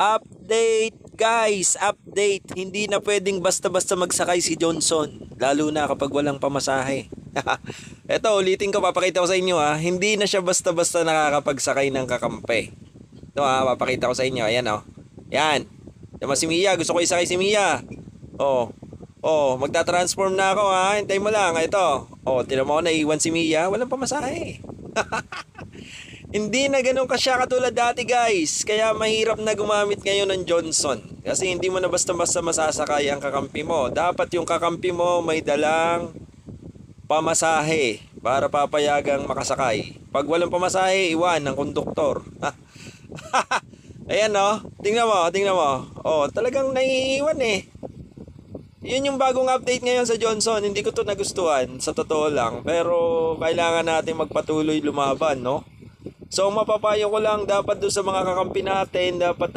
Update guys, update. Hindi na pwedeng basta-basta magsakay si Johnson, lalo na kapag walang pamasahe. Eto, ulitin ko, papakita ko sa inyo ha. Hindi na siya basta-basta nakakapagsakay ng kakampi. Ito ha, papakita ko sa inyo. Ayan o. Yan. Diba si Mia, gusto ko isakay si Mia. Oh. Oh, magta-transform na ako ha. Hintay mo lang. Ito. Oh, tinan mo, naiwan si Mia. Walang pamasahe. Hindi na ganun kasya katulad dati guys. Kaya mahirap na gumamit ngayon ng Johnson. Kasi hindi mo na basta-basta masasakay ang kakampi mo. Dapat yung kakampi mo may dalang pamasahe para papayagang makasakay. Pag walang pamasahe, iwan ng konduktor. Ayan no. Tingnan mo, tingnan mo. Oh, talagang naiiwan eh. Yun yung bagong update ngayon sa Johnson. Hindi ko to nagustuhan, sa totoo lang. Pero kailangan natin magpatuloy lumaban, no? So mapapayo ko lang, dapat doon sa mga kakampi natin, dapat